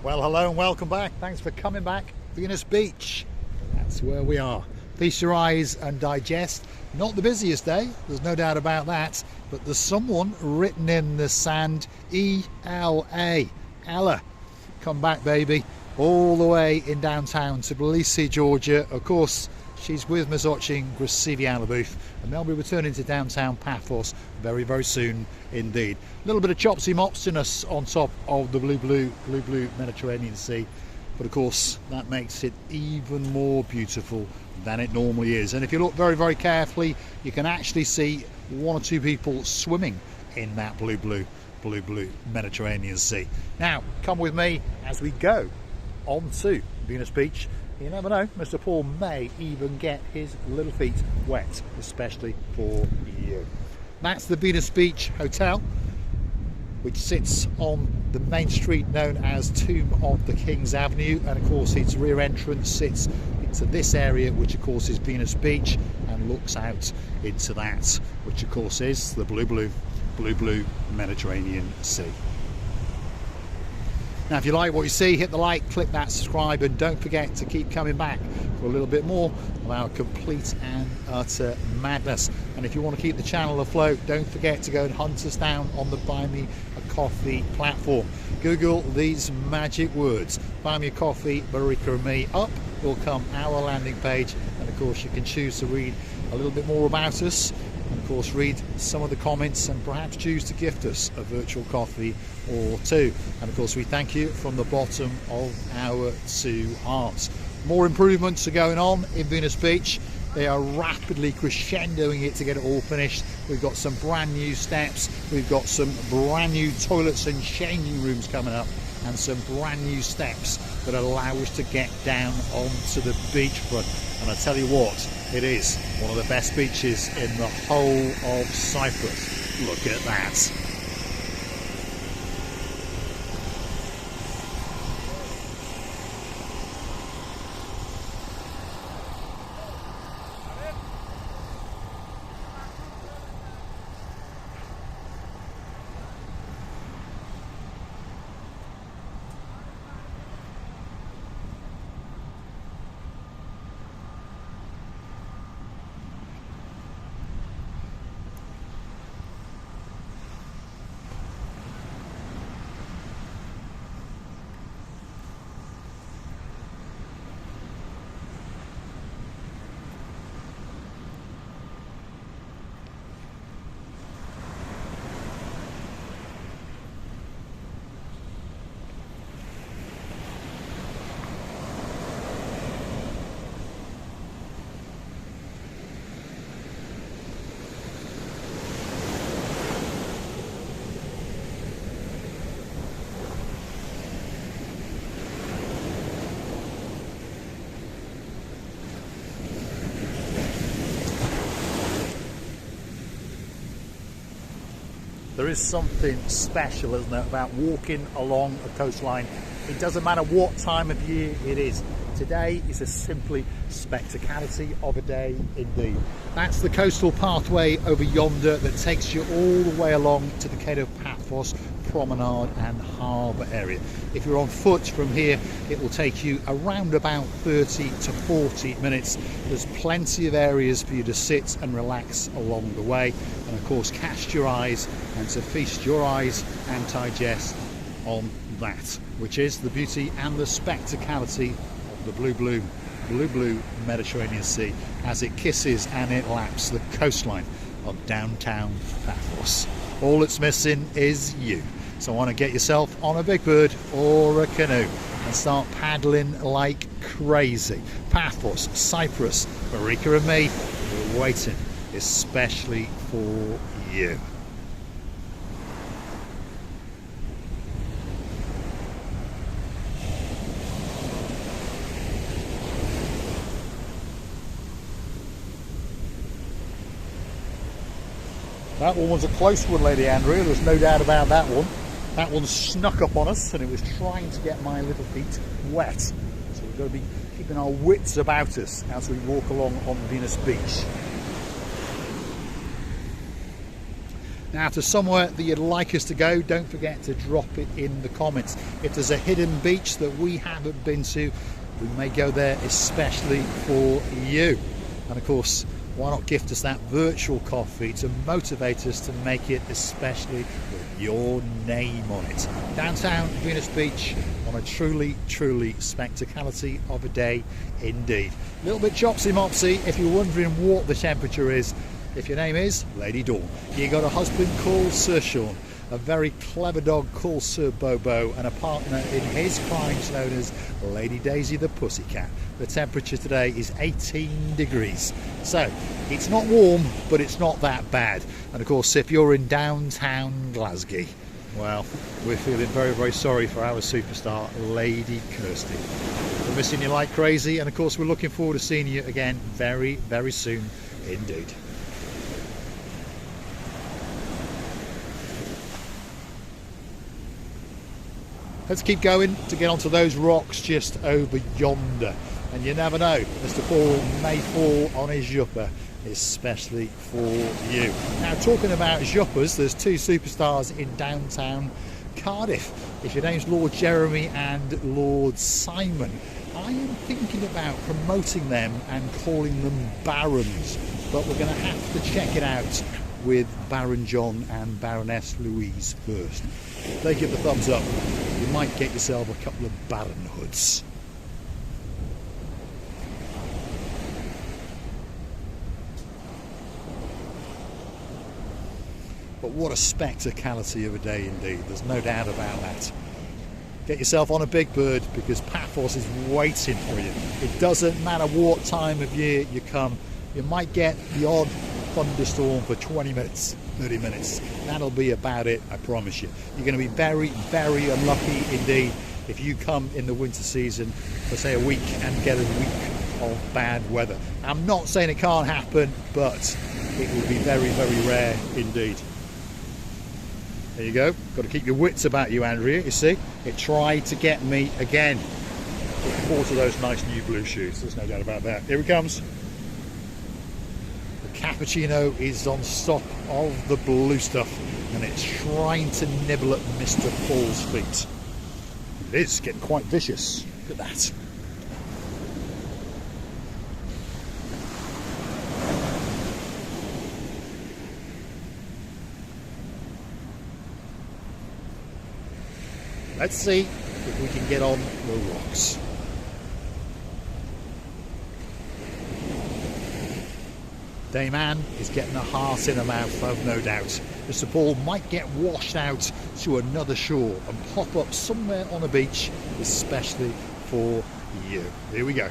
Well, hello and welcome back. Thanks for coming back. Venus Beach. That's where we are. Feast your eyes and digest. Not the busiest day, there's no doubt about that, but there's someone written in the sand, E-L-A, Ella. Come back, baby, all the way in downtown to Tbilisi, Georgia. Of course, she's with Ms. Oching Grasiviana, and they'll be returning to downtown Paphos very, very soon indeed. A little bit of chopsy mopsiness on top of the blue Mediterranean Sea, but of course that makes it even more beautiful than it normally is. And if you look very, very carefully, you can actually see one or two people swimming in that blue Mediterranean Sea. Now, come with me as we go on to Venus Beach. You never know, Mr. Paul may even get his little feet wet, especially for you. That's the Venus Beach Hotel, which sits on the main street known as Tomb of the King's Avenue, and of course its rear entrance sits into this area, which of course is Venus Beach, and looks out into that, which of course is the blue Mediterranean Sea. Now, if you like what you see, hit the like, click that subscribe, and don't forget to keep coming back for a little bit more of our complete and utter madness. And if you want to keep the channel afloat, don't forget to go and hunt us down on the Buy Me a Coffee platform. Google these magic words, Buy Me a Coffee, Marika and me. Up will come our landing page, and of course you can choose to read a little bit more about us, and of course read some of the comments, and perhaps choose to gift us a virtual coffee or two. And of course we thank you from the bottom of our two hearts. More improvements are going on in Venus Beach. They are rapidly crescendoing it to get it all finished. We've got some brand new steps, we've got some brand new toilets and changing rooms coming up, and some brand new steps that allow us to get down onto the beachfront. And I tell you what, it is one of the best beaches in the whole of Cyprus. Look at that. There is something special, isn't there, about walking along a coastline. It doesn't matter what time of year it is. Today is a simply spectacality of a day indeed. That's the coastal pathway over yonder that takes you all the way along to the Cape of Paphos promenade and harbour area. If you're on foot from here, it will take you around about 30 to 40 minutes. There's plenty of areas for you to sit and relax along the way, and of course cast your eyes and to feast your eyes and digest on that, which is the beauty and the spectacality of the blue Mediterranean Sea as it kisses and it laps the coastline of downtown Paphos. All it's missing is you. So I want to get yourself on a big bird or a canoe and start paddling like crazy. Paphos, Cyprus, Marika and me, we're waiting especially for you. That one was a close one, Lady Andrea, there's no doubt about that one. That one snuck up on us and it was trying to get my little feet wet. So we've got to be keeping our wits about us as we walk along on Venus Beach. Now, to somewhere that you'd like us to go, don't forget to drop it in the comments. If there's a hidden beach that we haven't been to, we may go there especially for you. And of course, why not gift us that virtual coffee to motivate us to make it especially with your name on it. Downtown Venus Beach on a truly spectacality of a day indeed. A little bit chopsy mopsy if you're wondering what the temperature is. If your name is Lady Dawn, you got a husband called Sir Sean, a very clever dog called Sir Bobo, and a partner in his crimes known as Lady Daisy the Pussycat. The temperature today is 18 degrees. So it's not warm, but it's not that bad. And of course, if you're in downtown Glasgow, well, we're feeling very sorry for our superstar, Lady Kirsty. We're missing you like crazy, and of course, we're looking forward to seeing you again very soon indeed. Let's keep going to get onto those rocks just over yonder. And you never know, Mr. Paul may fall on his jupper, especially for you. Now, talking about juppers, there's two superstars in downtown Cardiff. If your name's Lord Jeremy and Lord Simon, I am thinking about promoting them and calling them Barons. But we're going to have to check it out with Baron John and Baroness Louise first. If they give the thumbs up, you might get yourself a couple of baronhoods. But what a spectacality of a day indeed, there's no doubt about that. Get yourself on a big bird because Paphos is waiting for you. It doesn't matter what time of year you come, you might get the odd thunderstorm for 20 minutes, 30 minutes. That'll be about it, I promise you. You're going to be very unlucky indeed if you come in the winter season for say a week and get a week of bad weather. I'm not saying it can't happen, but it will be very rare indeed. There you go. Got to keep your wits about you, Andrea. You see, it tried to get me again. Looking forward to those nice new blue shoes. There's no doubt about that. Here it comes. The cappuccino is on top of the blue stuff, and it's trying to nibble at Mr. Paul's feet. It is getting quite vicious. Look at that. Let's see if we can get on the rocks. Dame Anne is getting a heart in her mouth, I've no doubt. Mr. Paul might get washed out to another shore and pop up somewhere on a beach, especially for you. Here we go.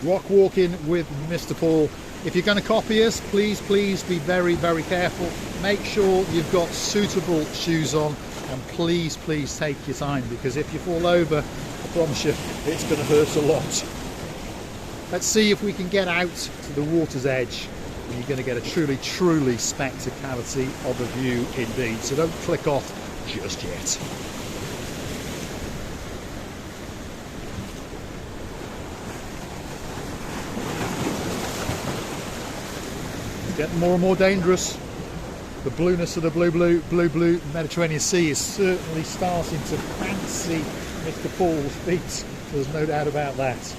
Rock walking with Mr. Paul. If you're going to copy us, please be very careful. Make sure you've got suitable shoes on, and please take your time, because if you fall over, I promise you it's going to hurt a lot. Let's see if we can get out to the water's edge, and you're going to get a truly spectacality of a view indeed. So don't click off just yet. Getting more and more dangerous. The blueness of the blue Mediterranean Sea is certainly starting to fancy Mr. Paul's feet. There's no doubt about that.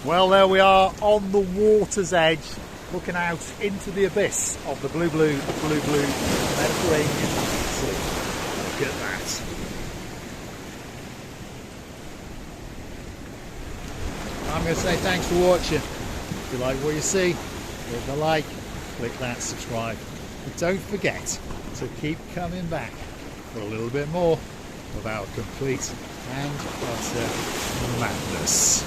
Well, there we are on the water's edge, looking out into the abyss of the blue Mediterranean Sea. Look at that. I'm going to say thanks for watching. If you like what you see, hit the like, click that subscribe. But don't forget to keep coming back for a little bit more of our complete and utter madness.